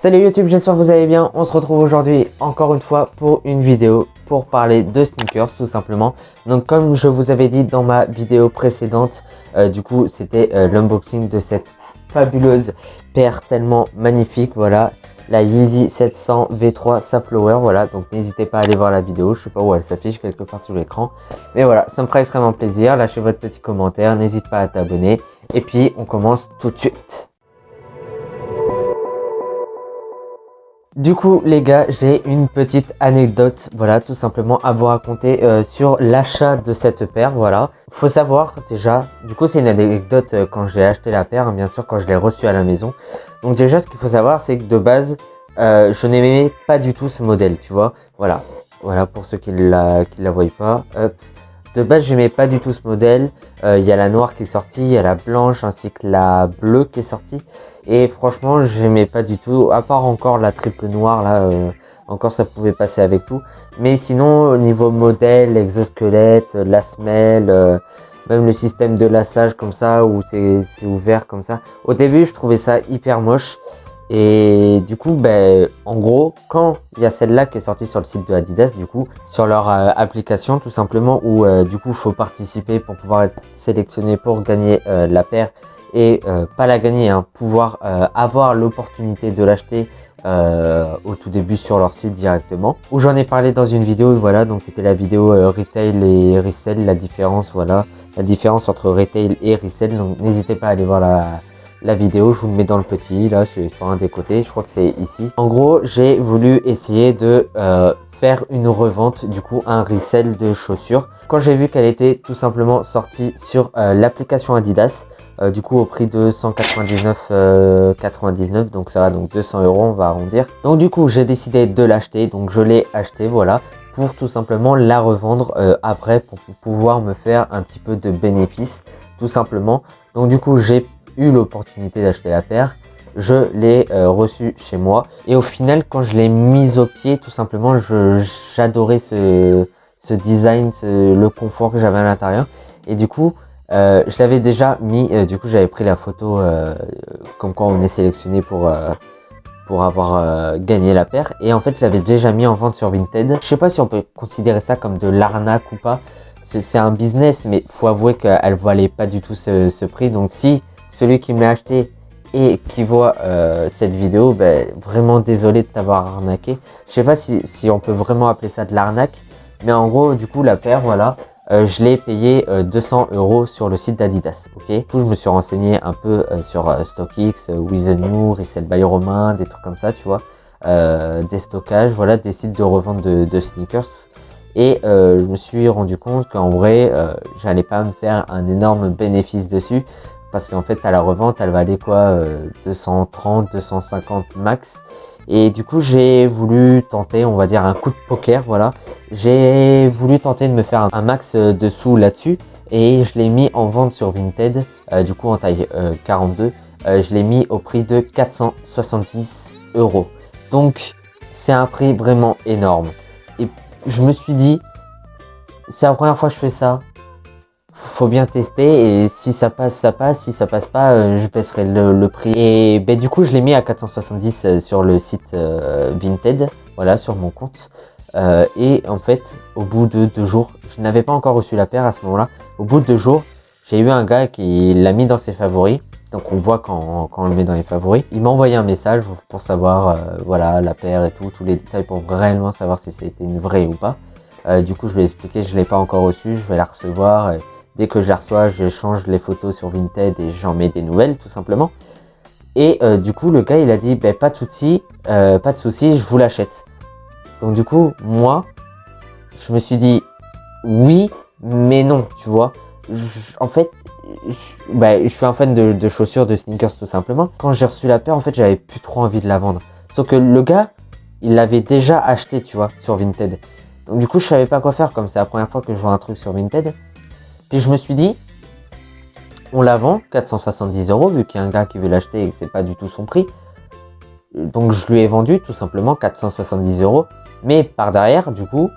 Salut YouTube, j'espère que vous allez bien. On se retrouve aujourd'hui encore une fois pour une vidéo pour parler de sneakers tout simplement. Donc comme je vous avais dit dans ma vidéo précédente, du coup c'était l'unboxing de cette fabuleuse paire tellement magnifique, voilà, la Yeezy 700 V3 Sapflower, voilà, donc n'hésitez pas à aller voir la vidéo, je sais pas où elle s'affiche, quelque part sous l'écran. Mais voilà, ça me fera extrêmement plaisir, lâchez votre petit commentaire, n'hésite pas à t'abonner et puis on commence tout de suite. Du coup les gars, j'ai une petite anecdote, voilà, tout simplement à vous raconter sur l'achat de cette paire, voilà. Faut savoir déjà, du coup c'est une anecdote quand j'ai acheté la paire, hein, bien sûr quand je l'ai reçue à la maison. Donc déjà ce qu'il faut savoir c'est que de base, je n'aimais pas du tout ce modèle, tu vois. Voilà, voilà pour ceux qui la voient pas, hop. De base j'aimais pas du tout ce modèle, il y a la noire qui est sortie, il y a la blanche ainsi que la bleue qui est sortie. Et franchement j'aimais pas du tout, à part encore la triple noire là, encore ça pouvait passer avec tout. Mais sinon au niveau modèle, exosquelette, la semelle, même le système de laçage comme ça où c'est ouvert comme ça. Au début je trouvais ça hyper moche. Et du coup, en gros, quand il y a celle-là qui est sortie sur le site de Adidas, du coup, sur leur application tout simplement, où du coup, il faut participer pour pouvoir être sélectionné pour gagner la paire et pas la gagner, hein, pouvoir avoir l'opportunité de l'acheter au tout début sur leur site directement. Où j'en ai parlé dans une vidéo, voilà, donc c'était la vidéo retail et resell, la différence, voilà, la différence entre retail et resell. Donc n'hésitez pas à aller voir la vidéo, je vous le mets dans le petit, là, sur un des côtés, je crois que c'est ici. En gros, j'ai voulu essayer de faire une revente, du coup, un resell de chaussures. Quand j'ai vu qu'elle était tout simplement sortie sur l'application Adidas, du coup, au prix de 199,99, donc ça va, donc 200 €, on va arrondir. Donc du coup, j'ai décidé de l'acheter, donc je l'ai acheté, voilà, pour tout simplement la revendre après, pour pouvoir me faire un petit peu de bénéfice, tout simplement. Donc du coup, j'ai eu l'opportunité d'acheter la paire, je l'ai reçue chez moi et au final quand je l'ai mise au pied, tout simplement j'adorais ce design, le confort que j'avais à l'intérieur. Et du coup je l'avais déjà mis, du coup j'avais pris la photo comme quoi on est sélectionné pour avoir gagné la paire, et en fait je l'avais déjà mis en vente sur Vinted. Je sais pas si on peut considérer ça comme de l'arnaque ou pas, c'est un business, mais faut avouer qu'elle valait pas du tout ce prix. Donc si celui qui me l'a acheté et qui voit cette vidéo, vraiment désolé de t'avoir arnaqué. Je sais pas si on peut vraiment appeler ça de l'arnaque, mais en gros du coup la paire, voilà, je l'ai payé 200 € sur le site d'Adidas, ok. Du coup je me suis renseigné un peu sur StockX, With The New, Resell by Romain, des trucs comme ça, tu vois, des stockages, voilà, des sites de revente de sneakers. Et je me suis rendu compte qu'en vrai, j'allais pas me faire un énorme bénéfice dessus. Parce qu'en fait, à la revente, elle valait quoi, 230, 250 max. Et du coup, j'ai voulu tenter, on va dire, un coup de poker, voilà. J'ai voulu tenter de me faire un max de sous là-dessus. Et je l'ai mis en vente sur Vinted, du coup en taille 42. Je l'ai mis au prix de 470 €. Donc, c'est un prix vraiment énorme. Et je me suis dit, c'est la première fois que je fais ça, faut bien tester, et si ça passe, ça passe, si ça passe pas, je baisserai le prix. Et du coup je l'ai mis à 470 sur le site Vinted, voilà, sur mon compte. Et en fait au bout de 2 jours, je n'avais pas encore reçu la paire à ce moment là, au bout de 2 jours j'ai eu un gars qui l'a mis dans ses favoris. Donc on voit quand on le met dans les favoris. Il m'a envoyé un message pour savoir voilà, la paire et tout, tous les détails, pour réellement savoir si c'était une vraie ou pas. Du coup je lui ai expliqué, je ne l'ai pas encore reçue, je vais la recevoir. Dès que je la reçois, je change les photos sur Vinted et j'en mets des nouvelles tout simplement. Et du coup le gars il a dit pas de souci, je vous l'achète. Donc du coup moi je me suis dit oui mais non, tu vois. En fait je suis un fan de chaussures, de sneakers tout simplement. Quand j'ai reçu la paire, en fait j'avais plus trop envie de la vendre. Sauf que le gars il l'avait déjà acheté, tu vois, sur Vinted. Donc du coup je savais pas quoi faire, comme c'est la première fois que je vois un truc sur Vinted. Puis je me suis dit, on la vend 470 € vu qu'il y a un gars qui veut l'acheter et que c'est pas du tout son prix. Donc je lui ai vendu tout simplement 470 €. Mais par derrière, du coup,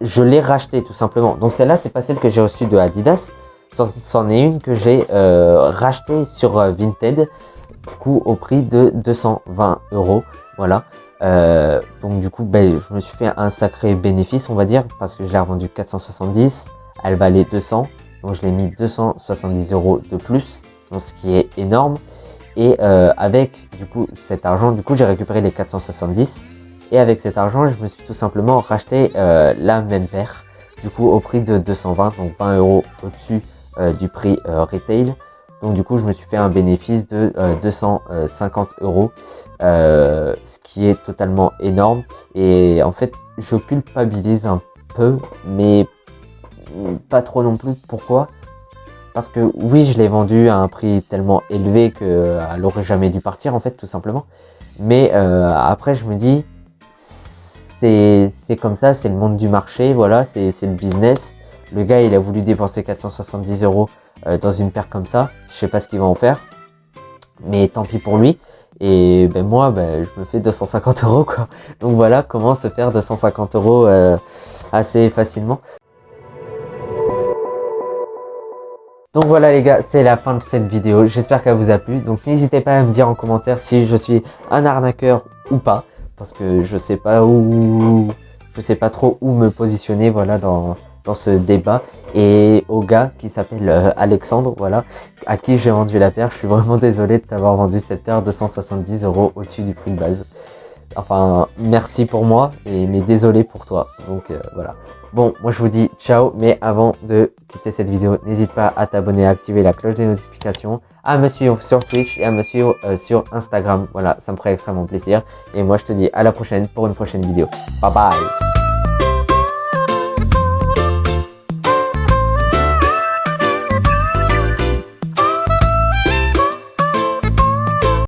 je l'ai racheté tout simplement. Donc celle-là, c'est pas celle que j'ai reçue de Adidas. C'en est une que j'ai rachetée sur Vinted. du coup au prix de 220 €. Voilà. Donc du coup, je me suis fait un sacré bénéfice, on va dire, parce que je l'ai revendue 470, elle valait 200, donc je l'ai mis 270 € de plus, donc ce qui est énorme. Et avec du coup cet argent, du coup j'ai récupéré les 470 et avec cet argent, je me suis tout simplement racheté la même paire, du coup au prix de 220, donc 20 € au-dessus du prix retail. Donc du coup, je me suis fait un bénéfice de 250 €, ce qui est totalement énorme. Et en fait, je culpabilise un peu, mais pas trop non plus. Pourquoi? Parce que oui, je l'ai vendu à un prix tellement élevé qu'elle aurait jamais dû partir, en fait, tout simplement. Mais après, je me dis, c'est comme ça, c'est le monde du marché, voilà, c'est le business. Le gars, il a voulu dépenser 470 € dans une paire comme ça. Je sais pas ce qu'il va en faire, mais tant pis pour lui. Et moi, je me fais 250 € quoi. Donc voilà comment se faire 250 € assez facilement. Donc voilà les gars, c'est la fin de cette vidéo. J'espère qu'elle vous a plu. Donc n'hésitez pas à me dire en commentaire si je suis un arnaqueur ou pas, parce que je sais pas trop où me positionner, voilà, dans ce débat. Et au gars qui s'appelle Alexandre, voilà, à qui j'ai vendu la paire, je suis vraiment désolé de t'avoir vendu cette paire de 170 € au-dessus du prix de base. Enfin, merci pour moi, mais désolé pour toi. Donc voilà. Bon, moi je vous dis ciao, mais avant de quitter cette vidéo, n'hésite pas à t'abonner, à activer la cloche des notifications, à me suivre sur Twitch et à me suivre sur Instagram. Voilà, ça me ferait extrêmement plaisir. Et moi je te dis à la prochaine pour une prochaine vidéo. Bye bye!